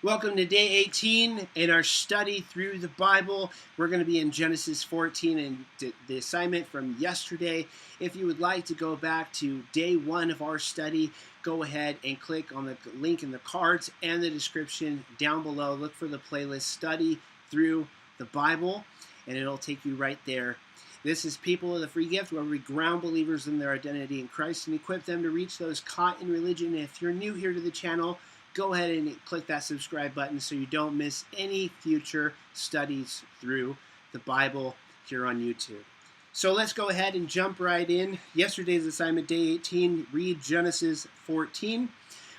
Welcome to day 18 in our study through the Bible. We're going to be in Genesis 14 and the assignment from yesterday. If you would like to go back to day 1 of our study, go ahead and click on the link in the cards and the description down below. Look for the playlist Study Through the Bible, and it'll take you right there. This is People of the Free Gift, where we ground believers in their identity in Christ and equip them to reach those caught in religion. If you're new here to the channel, go ahead and click that subscribe button so you don't miss any future studies through the Bible here on YouTube. So let's go ahead and jump right in. Yesterday's assignment, day 18, read Genesis 14.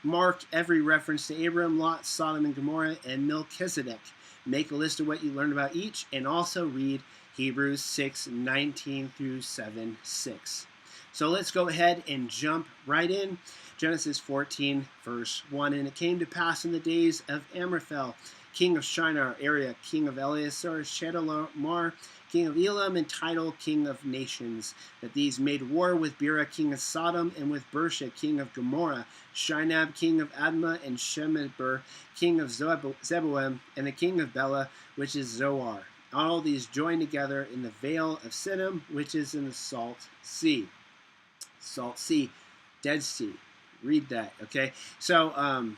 Mark every reference to Abram, Lot, Sodom and Gomorrah, and Melchizedek. Make a list of what you learned about each, and also read Hebrews 6:19 through 7:6. So let's go ahead and jump right in. Genesis 14, verse 1. And it came to pass in the days of Amraphel, king of Shinar, Arioch, king of Ellasar, Chedorlaomer, king of Elam, and Tidal, king of nations, that these made war with Bera, king of Sodom, and with Birsha, king of Gomorrah, Shinab, king of Admah, and Shemeber, king of Zeboiim, and the king of Bela, which is Zoar. All these joined together in the vale of Siddim, which is in the Salt Sea. Salt Sea, Dead Sea. Read that, okay? So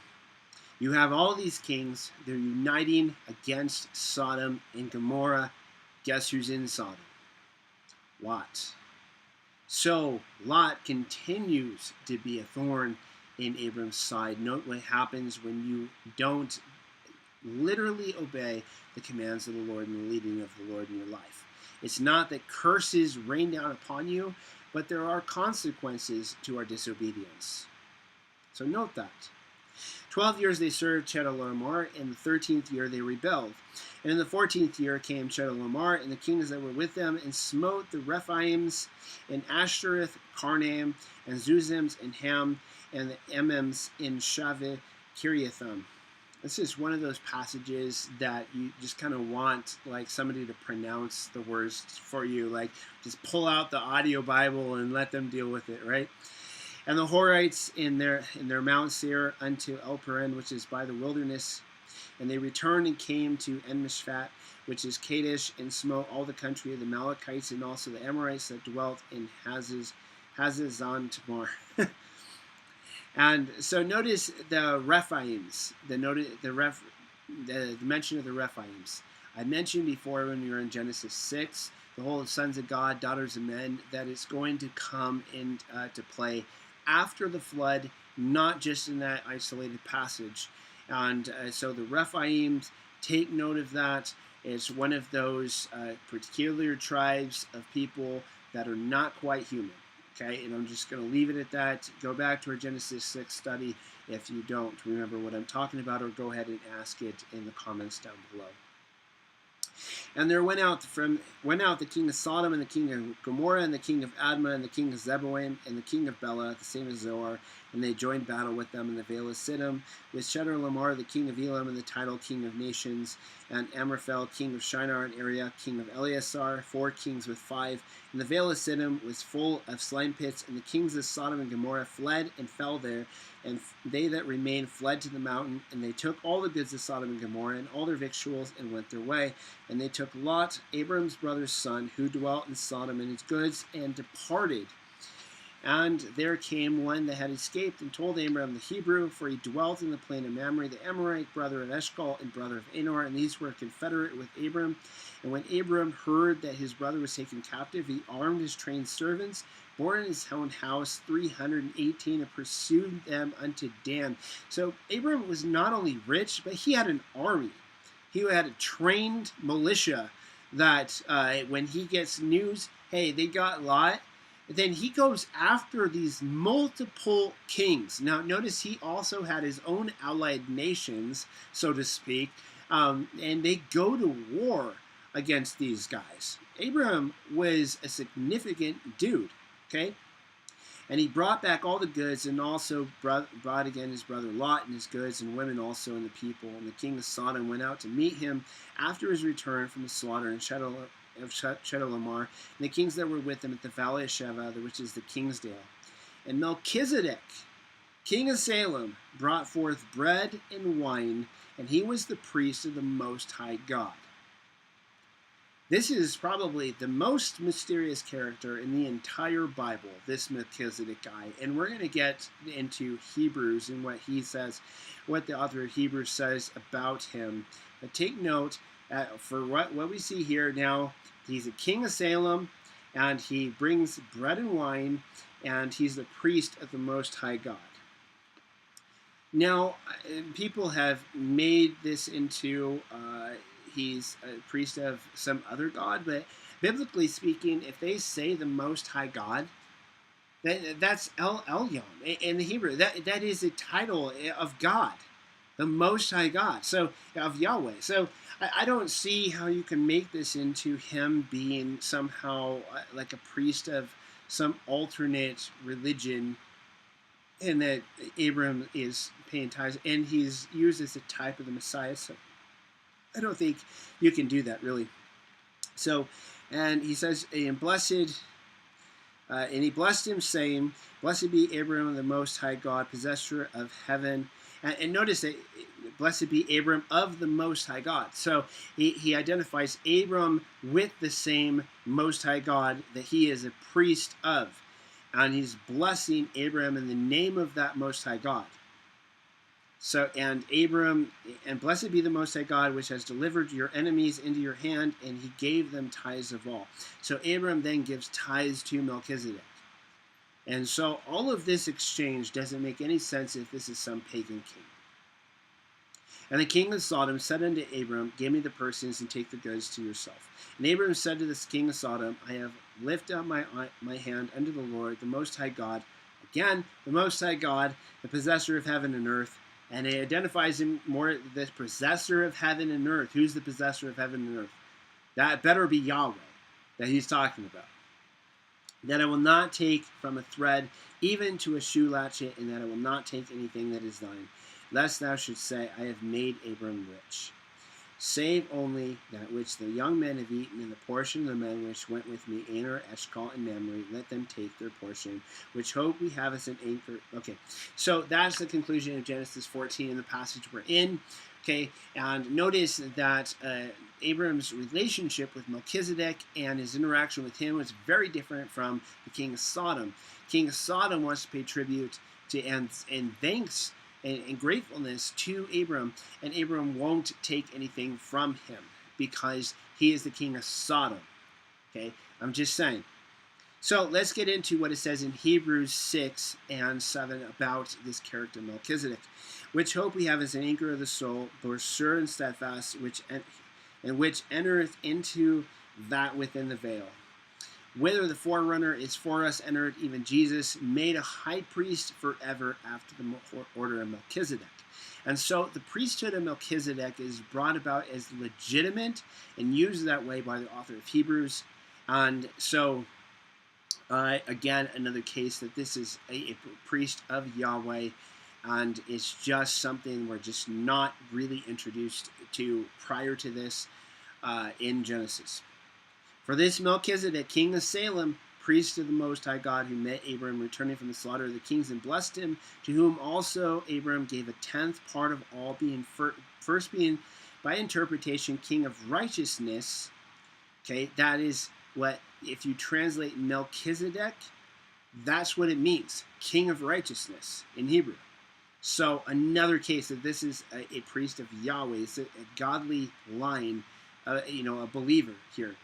you have all these kings. They're uniting against Sodom and Gomorrah. Guess who's in Sodom? Lot. So Lot continues to be a thorn in Abram's side. Note what happens when you don't literally obey the commands of the Lord and the leading of the Lord in your life. It's not that curses rain down upon you, but there are consequences to our disobedience. So note that. 12 years they served Chedorlaomer, in the 13th year they rebelled. And in the 14th year came Chedorlaomer and the kings that were with them, and smote the Rephaims, and Ashteroth Karnaim, and Zuzims, and Ham, and the Emims in Shaveh Kiriathaim. This is one of those passages that you just kind of want like somebody to pronounce the words for you. Like just pull out the audio Bible and let them deal with it, right? And the Horites in their Mount Seir unto Elparan, which is by the wilderness. And they returned and came to Enmishpat, which is Kadesh, and smote all the country of the Amalekites and also the Amorites that dwelt in Hazazon Tamar. And so notice the Rephaims, the mention of the Rephaims. I mentioned before when we were in Genesis 6, the whole sons of God, daughters of men, that it's going to come into play after the flood, not just in that isolated passage. And so the Rephaims, take note of that. It's one of those particular tribes of people that are not quite human. Okay, and I'm just going to leave it at that. Go back to our Genesis 6 study if you don't remember what I'm talking about, or go ahead and ask it in the comments down below. And there went out the king of Sodom, and the king of Gomorrah, and the king of Admah, and the king of Zeboiim, and the king of Bela, the same as Zoar, and they joined battle with them in the vale of Siddim, with Chedorlaomer, the king of Elam, and the Tidal, king of nations, and Amraphel, king of Shinar, and Arioch, king of Ellasar, 4 kings with 5. And the vale of Siddim was full of slime pits, and the kings of Sodom and Gomorrah fled and fell there, and they that remained fled to the mountain, and they took all the goods of Sodom and Gomorrah, and all their victuals, and went their way. And they took Lot, Abram's brother's son, who dwelt in Sodom, and his goods, and departed. And there came one that had escaped, and told Abram the Hebrew, for he dwelt in the plain of Mamre, the Amorite, brother of Eshcol, and brother of Anor, and these were confederate with Abram. And when Abram heard that his brother was taken captive, he armed his trained servants, bore in his own house 318, and pursued them unto Dan. So Abram was not only rich, but he had an army. He had a trained militia that when he gets news, hey, they got Lot, then he goes after these multiple kings. Now, notice he also had his own allied nations, so to speak, and they go to war against these guys. Abram was a significant dude, okay? And he brought back all the goods, and also brought again his brother Lot and his goods, and women also, and the people. And the king of Sodom went out to meet him after his return from the slaughter in Chedorlaomer, and the kings that were with him at the valley of Shaveh, which is the Kingsdale. And Melchizedek king of Salem, brought forth bread and wine, and he was the priest of the Most High God. This is probably the most mysterious character in the entire Bible, this Melchizedek guy. And we're going to get into Hebrews and what he says, what the author of Hebrews says about him. But take note, for what we see here now, he's a king of Salem, and he brings bread and wine, and he's the priest of the Most High God. Now, people have made this into he's a priest of some other god, but biblically speaking, if they say the Most High God, that's El Elyon in the Hebrew. That is a title of God, the Most High God, so of Yahweh. So I don't see how you can make this into him being somehow like a priest of some alternate religion, and that Abram is paying tithes, and he's used as a type of the Messiah. So I don't think you can do that, really. So, and he says, and he blessed him, saying, "Blessed be Abram, the Most High God, possessor of heaven." And notice that, blessed be Abram of the Most High God. So he identifies Abram with the same Most High God that he is a priest of. And he's blessing Abram in the name of that Most High God. So, and Abram, and blessed be the Most High God, which has delivered your enemies into your hand, and he gave them tithes of all. So Abram then gives tithes to Melchizedek. And so all of this exchange doesn't make any sense if this is some pagan king. And the king of Sodom said unto Abram, "Give me the persons and take the goods to yourself." And Abram said to the king of Sodom, "I have lifted up my hand unto the Lord, the Most High God." Again, the Most High God, the possessor of heaven and earth. And it identifies him more, the possessor of heaven and earth. Who's the possessor of heaven and earth? That better be Yahweh that he's talking about. "That I will not take from a thread, even to a shoe latchet, and that I will not take anything that is thine, lest thou shouldst say, I have made Abram rich. Save only that which the young men have eaten, and the portion of the men which went with me, Aner, Eshcol, and Mamre, let them take their portion, which hope we have as an anchor." Okay, so that's the conclusion of Genesis 14 in the passage we're in. Okay, and notice that Abram's relationship with Melchizedek and his interaction with him was very different from the king of Sodom. King of Sodom wants to pay tribute to and thanks and gratefulness to Abram, and Abram won't take anything from him because he is the king of Sodom. Okay, I'm just saying. So let's get into what it says in Hebrews 6 and 7 about this character Melchizedek. "Which hope we have as an anchor of the soul, both sure and steadfast, which entereth into that within the veil. Whither the forerunner is for us entered, even Jesus, made a high priest forever after the order of Melchizedek." And so the priesthood of Melchizedek is brought about as legitimate and used that way by the author of Hebrews. And so, again, another case that this is a priest of Yahweh, and it's just something we're just not really introduced to prior to this in Genesis. "For this Melchizedek, king of Salem, priest of the Most High God, who met Abram returning from the slaughter of the kings and blessed him, to whom also Abram gave a tenth part of all, being first being by interpretation king of righteousness." Okay, that is what, if you translate Melchizedek, that's what it means, king of righteousness in Hebrew. So another case that this is a priest of Yahweh, it's a godly line, a believer here.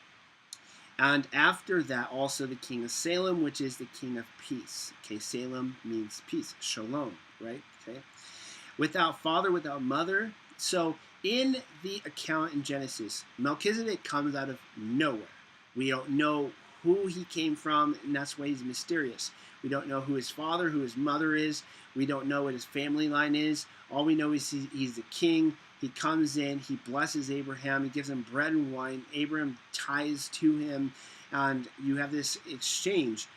"And after that also the king of Salem, which is the king of peace." Okay, Salem means peace, shalom, right? Okay, "without father, without mother." So in the account in Genesis, Melchizedek comes out of nowhere. We don't know who he came from, and that's why he's mysterious. We don't know who his father, who his mother is. We don't know what his family line is. All we know is he's a king. He comes in, he blesses Abraham, he gives him bread and wine. Abraham tithes to him, and you have this exchange.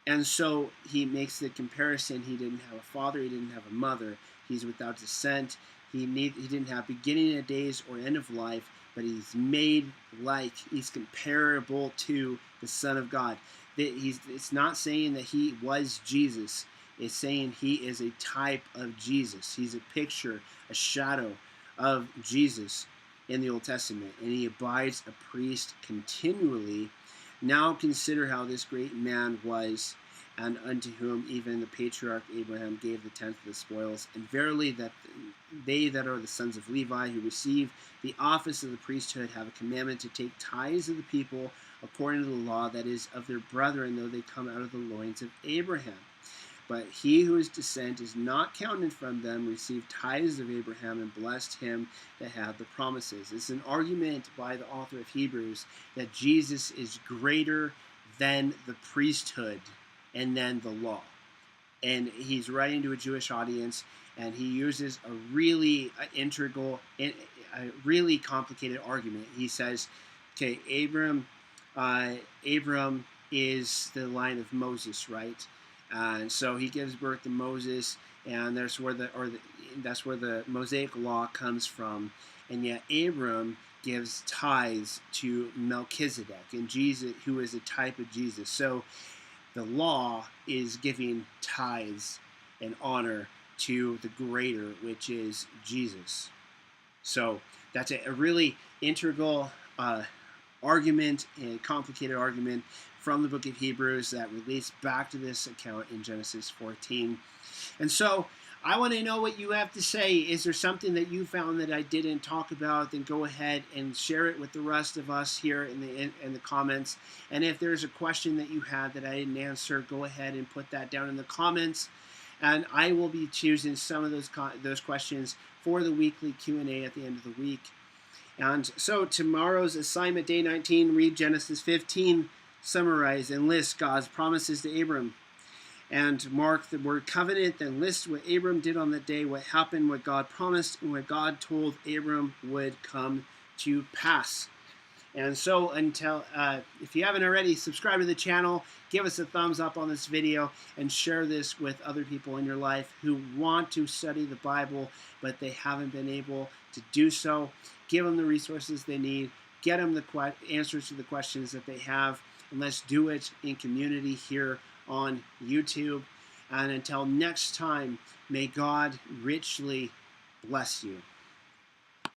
And so he makes the comparison. He didn't have a father, he didn't have a mother. He's without descent. He didn't have beginning of days or end of life, but he's made like, he's comparable to the Son of God. It's not saying that he was Jesus. is saying he is a type of Jesus. He's a picture, a shadow of Jesus in the Old Testament, and he abides a priest continually. Now consider how this great man was, and unto whom even the patriarch Abraham gave the tenth of the spoils. And verily that they that are the sons of Levi, who receive the office of the priesthood, have a commandment to take tithes of the people according to the law, that is, of their brethren, though they come out of the loins of Abraham. But he whose descent is not counted from them received tithes of Abraham, and blessed him that had the promises. It's an argument by the author of Hebrews that Jesus is greater than the priesthood and then the law. And he's writing to a Jewish audience, and he uses a really integral, a really complicated argument. He says, okay, Abram is the line of Moses, right? And so he gives birth to Moses, and that's where the Mosaic law comes from. And yet Abram gives tithes to Melchizedek, and Jesus, who is a type of Jesus. So the law is giving tithes and honor to the greater, which is Jesus. So that's a really integral argument, a complicated argument from the book of Hebrews that relates back to this account in Genesis 14. And so I want to know what you have to say. Is there something that you found that I didn't talk about? Then go ahead and share it with the rest of us here in the comments. And if there's a question that you had that I didn't answer, go ahead and put that down in the comments. And I will be choosing some of those questions for the weekly Q&A at the end of the week. And so tomorrow's assignment, day 19, read Genesis 15, summarize and list God's promises to Abram. And mark the word covenant, then list what Abram did on that day, what happened, what God promised, and what God told Abram would come to pass. And so until, if you haven't already, subscribe to the channel, give us a thumbs up on this video, and share this with other people in your life who want to study the Bible, but they haven't been able to do so. Give them the resources they need, get them the answers to the questions that they have, and let's do it in community here on YouTube. And until next time, may God richly bless you.